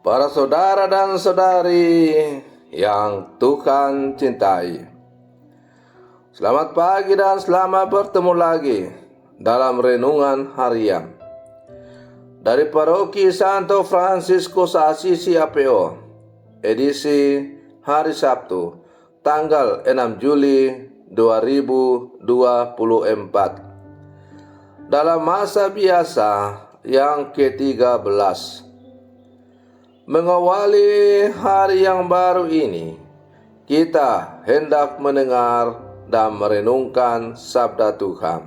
Para saudara dan saudari yang Tuhan cintai, selamat pagi dan selamat bertemu lagi dalam renungan harian dari Paroki Santo Fransiskus Assisi APO, edisi hari Sabtu, tanggal 6 Juli 2024, dalam masa biasa yang ke-13. Mengawali hari yang baru ini, kita hendak mendengar dan merenungkan sabda Tuhan.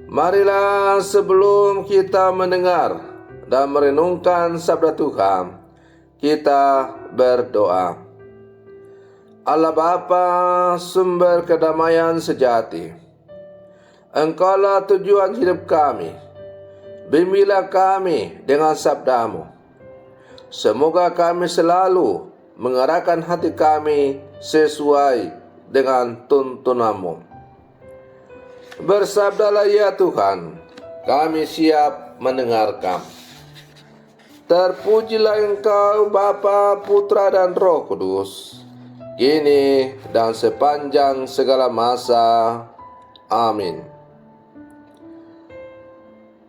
Marilah sebelum kita mendengar dan merenungkan sabda Tuhan, kita berdoa. Allah Bapa, sumber kedamaian sejati, Engkaulah tujuan hidup kami. Bimbinglah kami dengan sabdamu. Semoga kami selalu mengarahkan hati kami sesuai dengan tuntunanmu. Bersabdalah ya Tuhan, kami siap mendengarkan. Terpujilah Engkau Bapa, Putra dan Roh Kudus, kini dan sepanjang segala masa. Amin.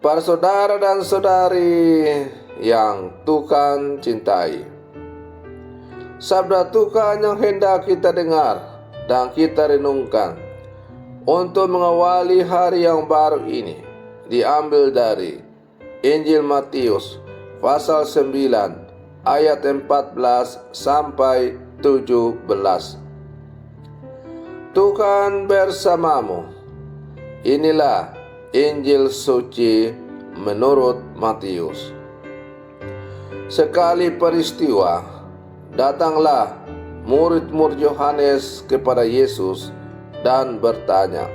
Para saudara dan saudari yang Tuhan cintai, sabda Tuhan yang hendak kita dengar dan kita renungkan untuk mengawali hari yang baru ini diambil dari Injil Matius pasal 9 ayat 14 sampai 17. Tuhan bersamamu. Inilah Injil suci menurut Matius. Sekali peristiwa, datanglah murid-murid Yohanes kepada Yesus dan bertanya,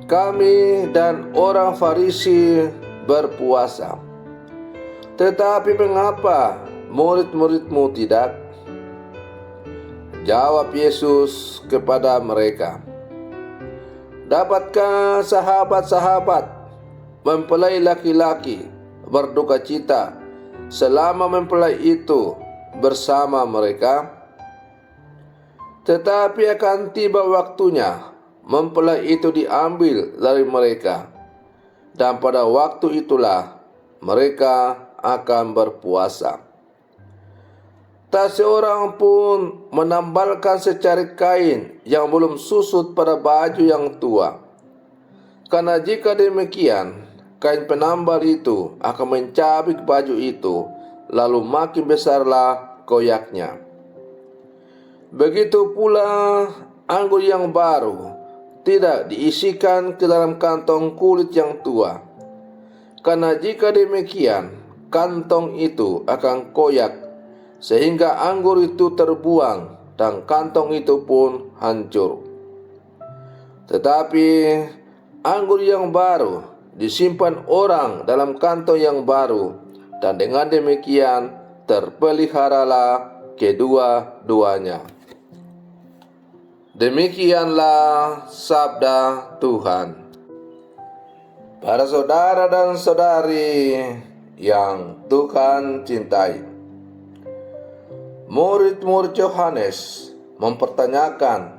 "Kami dan orang Farisi berpuasa, tetapi mengapa murid-muridmu tidak?" Jawab Yesus kepada mereka, "Dapatkah sahabat-sahabat mempelai laki-laki berduka cita selama mempelai itu bersama mereka? Tetapi akan tiba waktunya mempelai itu diambil dari mereka, dan pada waktu itulah mereka akan berpuasa. Tak seorang pun menambalkan secarik kain yang belum susut pada baju yang tua. Karena jika demikian, kain penambal itu akan mencabik baju itu, lalu makin besarlah koyaknya. Begitu pula anggur yang baru tidak diisikan ke dalam kantong kulit yang tua. Karena jika demikian, kantong itu akan koyak, sehingga anggur itu terbuang dan kantong itu pun hancur. Tetapi anggur yang baru disimpan orang dalam kantong yang baru, dan dengan demikian terpeliharalah kedua-duanya." Demikianlah sabda Tuhan. Para saudara dan saudari yang Tuhan cintai, murid-murid Yohanes mempertanyakan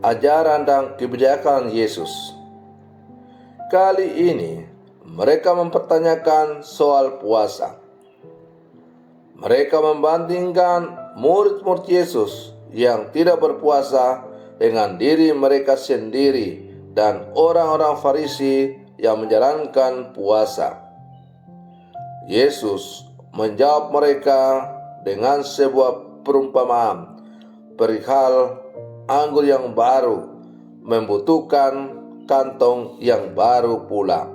ajaran dan kebijakan Yesus. Kali ini mereka mempertanyakan soal puasa. Mereka membandingkan murid-murid Yesus yang tidak berpuasa dengan diri mereka sendiri dan orang-orang Farisi yang menjalankan puasa. Yesus menjawab mereka dengan sebuah perumpamaan perihal anggur yang baru membutuhkan kantong yang baru pula.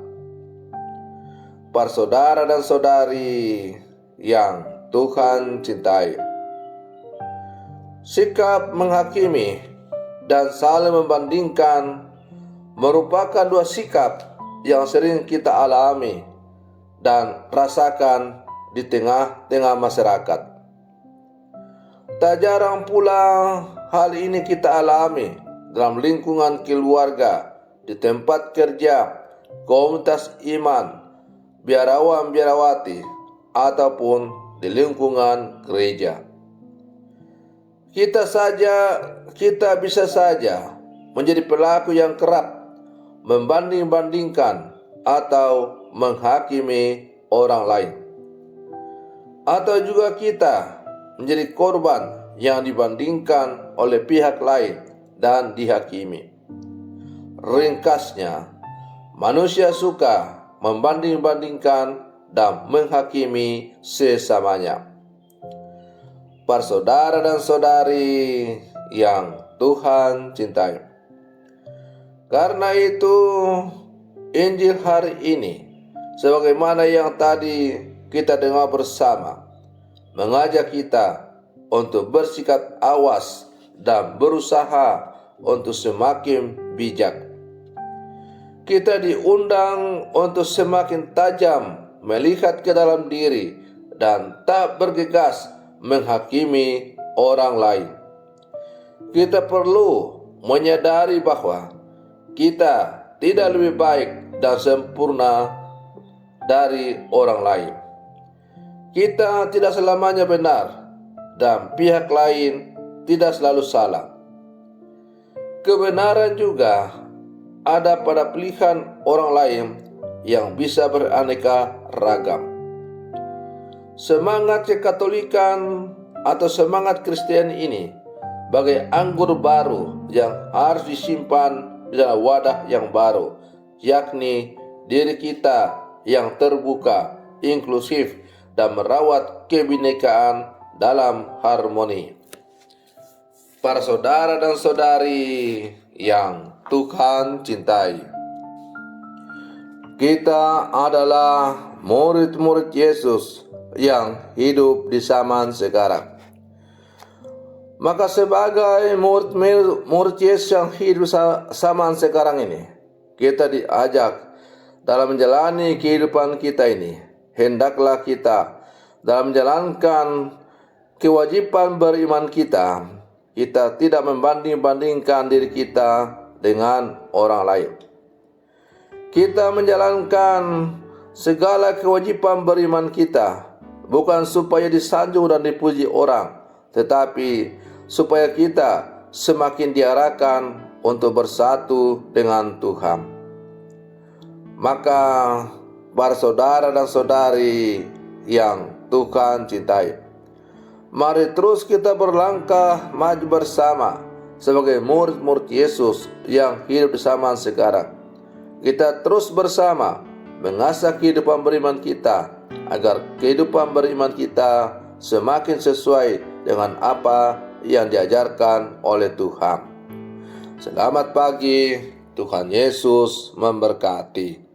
Para saudara dan saudari yang Tuhan cintai, sikap menghakimi dan saling membandingkan merupakan dua sikap yang sering kita alami dan rasakan di tengah-tengah masyarakat. Tak jarang pula hal ini kita alami dalam lingkungan keluarga, di tempat kerja, komunitas iman, biarawan-biarawati, ataupun di lingkungan gereja. Kita bisa saja menjadi pelaku yang kerap membanding-bandingkan atau menghakimi orang lain. Atau juga kita menjadi korban yang dibandingkan oleh pihak lain dan dihakimi. Ringkasnya, manusia suka membanding-bandingkan dan menghakimi sesamanya. Para saudara dan saudari yang Tuhan cintai, karena itu Injil hari ini, sebagaimana yang tadi kita dengar bersama, mengajak kita untuk bersikap awas dan berusaha untuk semakin bijak. Kita diundang untuk semakin tajam melihat ke dalam diri dan tak bergegas menghakimi orang lain. Kita perlu menyadari bahwa kita tidak lebih baik dan sempurna dari orang lain. Kita tidak selamanya benar dan pihak lain tidak selalu salah. Kebenaran juga ada pada pilihan orang lain yang bisa beraneka ragam. Semangat kekatolikan atau semangat Kristen ini bagai anggur baru yang harus disimpan di dalam wadah yang baru, yakni diri kita yang terbuka, inklusif, dan merawat kebinekaan dalam harmoni. Para saudara dan saudari yang Tuhan cintai, kita adalah murid-murid Yesus yang hidup di zaman sekarang. Maka sebagai murid Yesus yang hidup di zaman sekarang ini, kita diajak dalam menjalani kehidupan kita ini, hendaklah kita dalam menjalankan kewajiban beriman kita tidak membanding-bandingkan diri kita dengan orang lain. Kita menjalankan segala kewajiban beriman kita bukan supaya disanjung dan dipuji orang, tetapi supaya kita semakin diarahkan untuk bersatu dengan Tuhan. Maka para saudara dan saudari yang Tuhan cintai, mari terus kita berlangkah maju bersama sebagai murid-murid Yesus yang hidup di zaman sekarang. Kita terus bersama mengasah kehidupan beriman kita agar kehidupan beriman kita semakin sesuai dengan apa yang diajarkan oleh Tuhan. Selamat pagi, Tuhan Yesus memberkati.